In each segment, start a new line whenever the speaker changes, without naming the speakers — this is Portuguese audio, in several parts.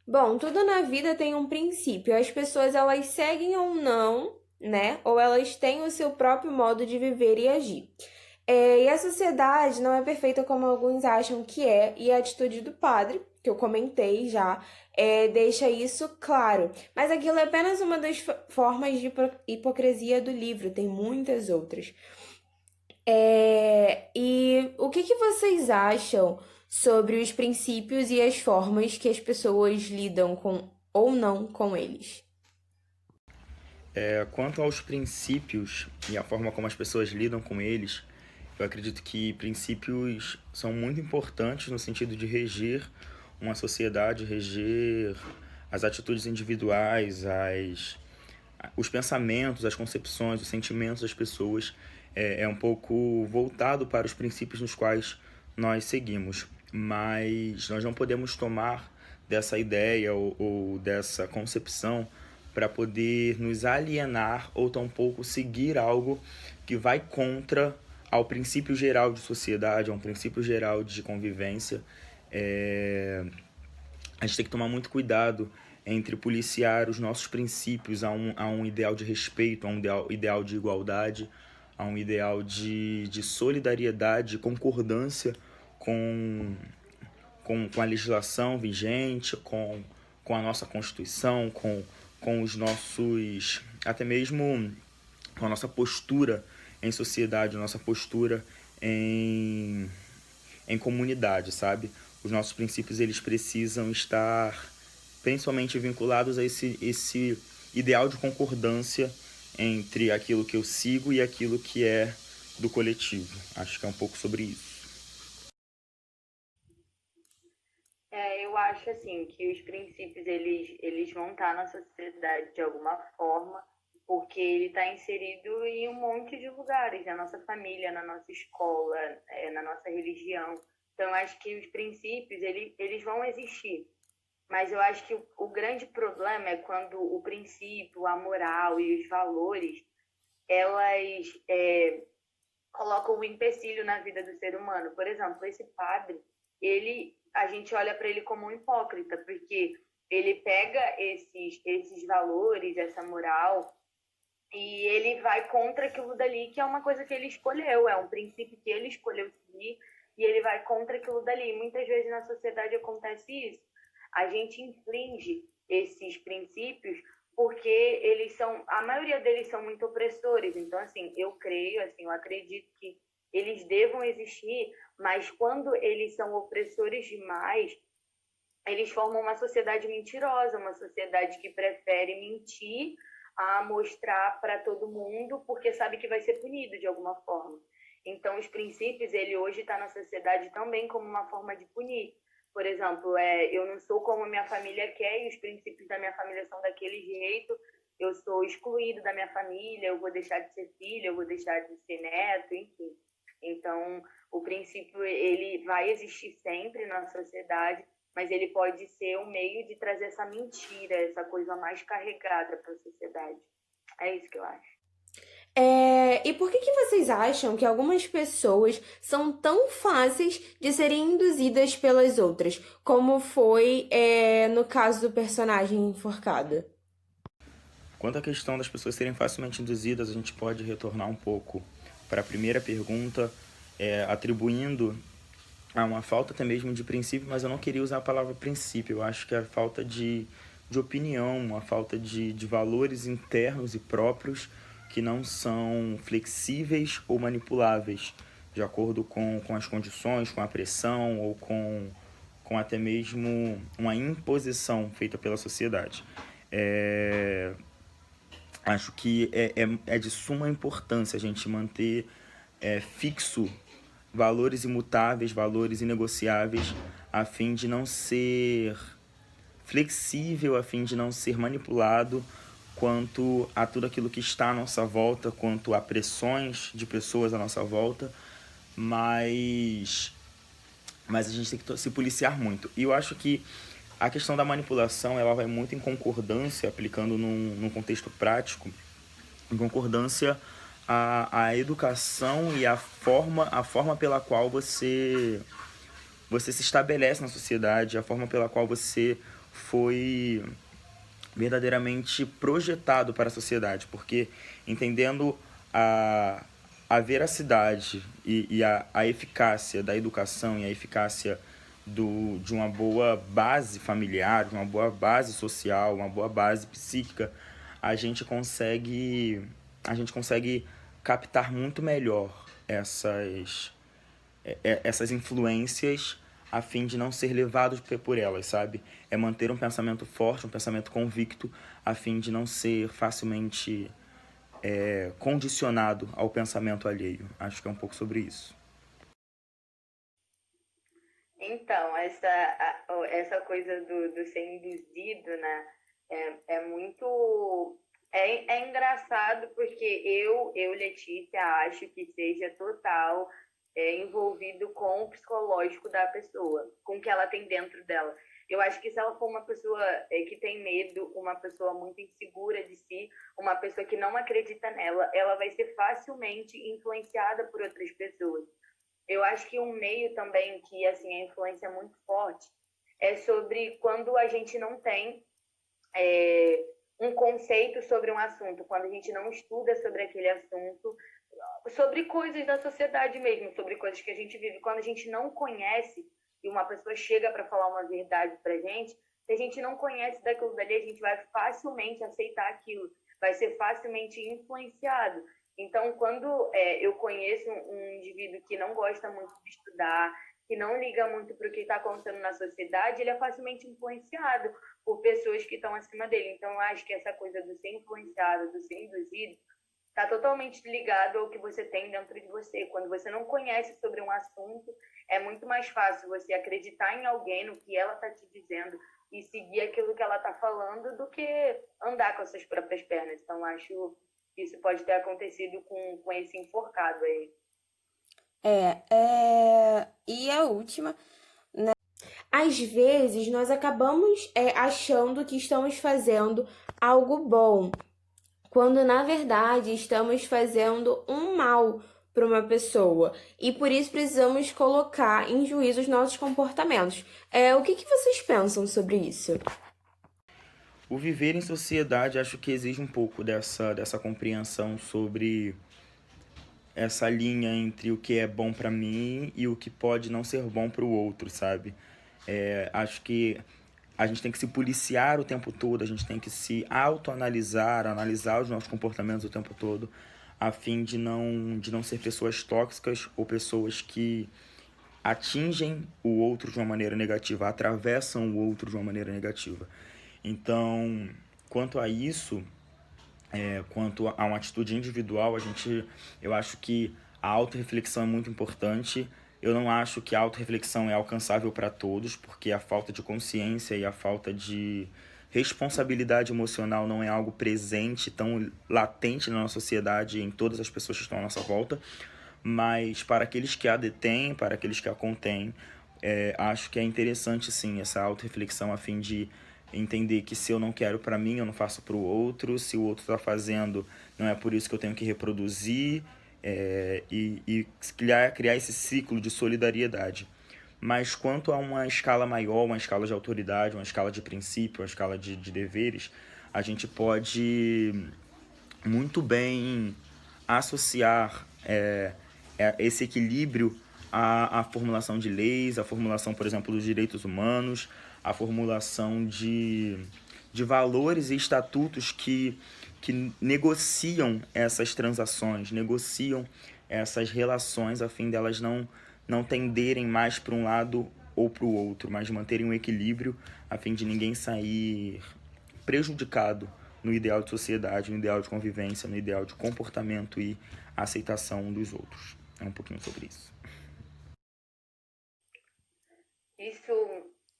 Bom, tudo na vida tem um princípio. As pessoas elas seguem ou não, né? Ou elas têm o seu próprio modo de viver e agir. E a sociedade não é perfeita como alguns acham que é, e a atitude do padre, que eu comentei já, deixa isso claro. Mas aquilo é apenas uma das formas de hipocrisia do livro, tem muitas outras. E o que vocês acham sobre os princípios e as formas que as pessoas lidam com ou não com eles?
Quanto aos princípios e a forma como as pessoas lidam com eles, eu acredito que princípios são muito importantes no sentido de reger uma sociedade, reger as atitudes individuais, os pensamentos, as concepções, os sentimentos das pessoas. É um pouco voltado para os princípios nos quais nós seguimos, mas nós não podemos tomar dessa ideia ou dessa concepção para poder nos alienar ou tampouco seguir algo que vai contra ao princípio geral de sociedade, a um princípio geral de convivência. A gente tem que tomar muito cuidado entre policiar os nossos princípios a um ideal de respeito, a um ideal de igualdade, a um ideal de solidariedade, de concordância com, com a legislação vigente, com a nossa Constituição, com os nossos, até mesmo com a nossa postura em sociedade, a nossa postura em, em comunidade, sabe? Os nossos princípios eles precisam estar principalmente vinculados a esse ideal de concordância entre aquilo que eu sigo e aquilo que é do coletivo. Acho que é um pouco sobre isso.
Eu acho assim que os princípios eles vão estar na sociedade de alguma forma, porque ele está inserido em um monte de lugares, na nossa família, na nossa escola, na nossa religião. Então, eu acho que os princípios eles vão existir, mas eu acho que o grande problema é quando o princípio, a moral e os valores elas colocam um empecilho na vida do ser humano. Por exemplo, esse padre, a gente olha para ele como um hipócrita, porque ele pega esses valores, essa moral, e ele vai contra aquilo dali, que é uma coisa que ele escolheu, é um princípio que ele escolheu seguir, e ele vai contra aquilo dali. Muitas vezes na sociedade acontece isso. A gente infringe esses princípios porque a maioria deles são muito opressores. Então, assim, eu creio, assim, eu acredito que eles devam existir, mas quando eles são opressores demais, eles formam uma sociedade mentirosa, uma sociedade que prefere mentir a mostrar para todo mundo, porque sabe que vai ser punido de alguma forma. Então, os princípios, ele hoje está na sociedade também como uma forma de punir. Por exemplo, eu não sou como a minha família quer e os princípios da minha família são daquele jeito, eu sou excluído da minha família, eu vou deixar de ser filho, eu vou deixar de ser neto, enfim. Então, o princípio, ele vai existir sempre na sociedade, mas ele pode ser um meio de trazer essa mentira, essa coisa mais carregada para a sociedade. É isso que eu acho.
E por que vocês acham que algumas pessoas são tão fáceis de serem induzidas pelas outras, como foi, no caso do personagem enforcado?
Quanto à questão das pessoas serem facilmente induzidas, a gente pode retornar um pouco para a primeira pergunta, atribuindo a uma falta até mesmo de princípio, mas eu não queria usar a palavra princípio, eu acho que é a falta de opinião, uma falta de valores internos e próprios que não são flexíveis ou manipuláveis, de acordo com as condições, com a pressão ou com até mesmo uma imposição feita pela sociedade. Acho que é de suma importância a gente manter fixo valores imutáveis, valores inegociáveis, a fim de não ser flexível, a fim de não ser manipulado quanto a tudo aquilo que está à nossa volta, quanto a pressões de pessoas à nossa volta, mas, mas a gente tem que se policiar muito. E eu acho que a questão da manipulação ela vai muito em concordância, aplicando num contexto prático, em concordância à educação e a forma pela qual você se estabelece na sociedade, a forma pela qual você foi verdadeiramente projetado para a sociedade, porque entendendo a, a veracidade e a eficácia da educação e a eficácia de uma boa base familiar, de uma boa base social, uma boa base psíquica, a gente consegue, a gente consegue captar muito melhor essas influências a fim de não ser levados por elas, sabe? É manter um pensamento forte, um pensamento convicto, a fim de não ser facilmente condicionado ao pensamento alheio. Acho que é um pouco sobre isso.
Então, essa coisa do ser induzido, né, é muito. É engraçado porque Letícia, acho que seja total envolvido com o psicológico da pessoa, com o que ela tem dentro dela. Eu acho que se ela for uma pessoa que tem medo, uma pessoa muito insegura de si, uma pessoa que não acredita nela, ela vai ser facilmente influenciada por outras pessoas. Eu acho que um meio também que assim a influência é muito forte é sobre quando a gente não tem um conceito sobre um assunto, quando a gente não estuda sobre aquele assunto, sobre coisas da sociedade mesmo, sobre coisas que a gente vive, quando a gente não conhece e uma pessoa chega para falar uma verdade para gente, se a gente não conhece daquilo dali, a gente vai facilmente aceitar aquilo, vai ser facilmente influenciado. Então, quando eu conheço um indivíduo que não gosta muito de estudar, que não liga muito para o que está acontecendo na sociedade, ele é facilmente influenciado por pessoas que estão acima dele. Então, eu acho que essa coisa do ser influenciado, do ser induzido, está totalmente ligado ao que você tem dentro de você. Quando você não conhece sobre um assunto, é muito mais fácil você acreditar em alguém, no que ela está te dizendo, e seguir aquilo que ela está falando, do que andar com as suas próprias pernas. Então, acho que isso pode ter acontecido com esse enforcado aí.
E a última, às vezes nós acabamos achando que estamos fazendo algo bom, quando na verdade estamos fazendo um mal para uma pessoa. E por isso precisamos colocar em juízo os nossos comportamentos. O que vocês pensam sobre isso?
O viver em sociedade acho que exige um pouco dessa compreensão sobre essa linha entre o que é bom para mim e o que pode não ser bom para o outro, sabe? Acho que a gente tem que se policiar o tempo todo, a gente tem que se autoanalisar, analisar os nossos comportamentos o tempo todo, a fim de não ser pessoas tóxicas ou pessoas que atingem o outro de uma maneira negativa, atravessam o outro de uma maneira negativa. Então, quanto a isso, quanto a uma atitude individual, eu acho que a autorreflexão é muito importante. Eu não acho que a autorreflexão é alcançável para todos, porque a falta de consciência e a falta de responsabilidade emocional não é algo presente, tão latente na nossa sociedade, em todas as pessoas que estão à nossa volta. Mas para aqueles que a detêm, para aqueles que a contêm, acho que é interessante sim essa autorreflexão a fim de entender que se eu não quero para mim, eu não faço para o outro, se o outro está fazendo, não é por isso que eu tenho que reproduzir, e criar esse ciclo de solidariedade. Mas quanto a uma escala maior, uma escala de autoridade, uma escala de princípio, uma escala de deveres, a gente pode muito bem associar esse equilíbrio à formulação de leis, à formulação, por exemplo, dos direitos humanos, à formulação de valores e estatutos que negociam essas transações, negociam essas relações a fim delas não tenderem mais para um lado ou para o outro, mas manterem um equilíbrio a fim de ninguém sair prejudicado no ideal de sociedade, no ideal de convivência, no ideal de comportamento e aceitação um dos outros. É um pouquinho sobre isso.
Isso,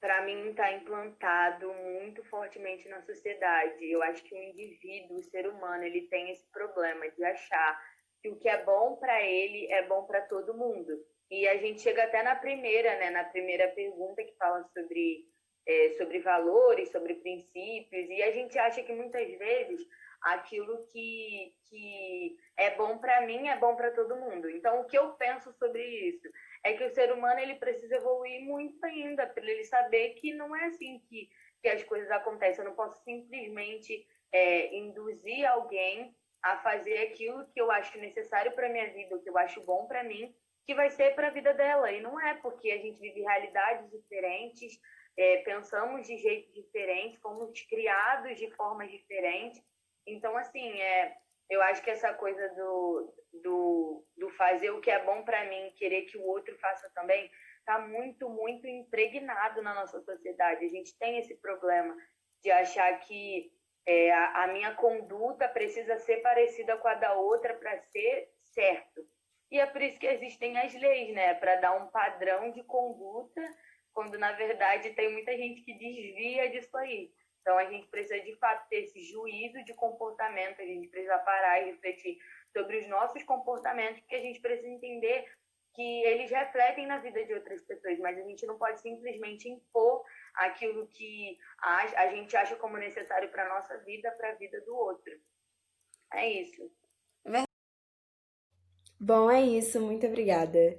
para mim, está implantado muito fortemente na sociedade. Eu acho que o indivíduo, o ser humano, ele tem esse problema de achar que o que é bom para ele é bom para todo mundo. E a gente chega até na primeira, né, na primeira pergunta que fala sobre valores, sobre princípios, e a gente acha que muitas vezes aquilo que é bom para mim é bom para todo mundo. Então, o que eu penso sobre isso? é que o ser humano ele precisa evoluir muito ainda, para ele saber que não é assim que as coisas acontecem. Eu não posso simplesmente induzir alguém a fazer aquilo que eu acho necessário para minha vida, o que eu acho bom para mim, que vai ser para a vida dela. E não é, porque a gente vive realidades diferentes, pensamos de jeitos diferentes, fomos criados de formas diferentes. Então, assim, eu acho que essa coisa do fazer o que é bom para mim, querer que o outro faça também, está muito, muito impregnado na nossa sociedade. A gente tem esse problema de achar que a minha conduta precisa ser parecida com a da outra para ser certo. E é por isso que existem as leis, né? Para dar um padrão de conduta, quando na verdade tem muita gente que desvia disso aí. Então a gente precisa de fato ter esse juízo de comportamento, a gente precisa parar e refletir sobre os nossos comportamentos, porque a gente precisa entender que eles refletem na vida de outras pessoas, mas a gente não pode simplesmente impor aquilo que a gente acha como necessário para a nossa vida, para a vida do outro. É isso.
Bom, é isso. Muito obrigada.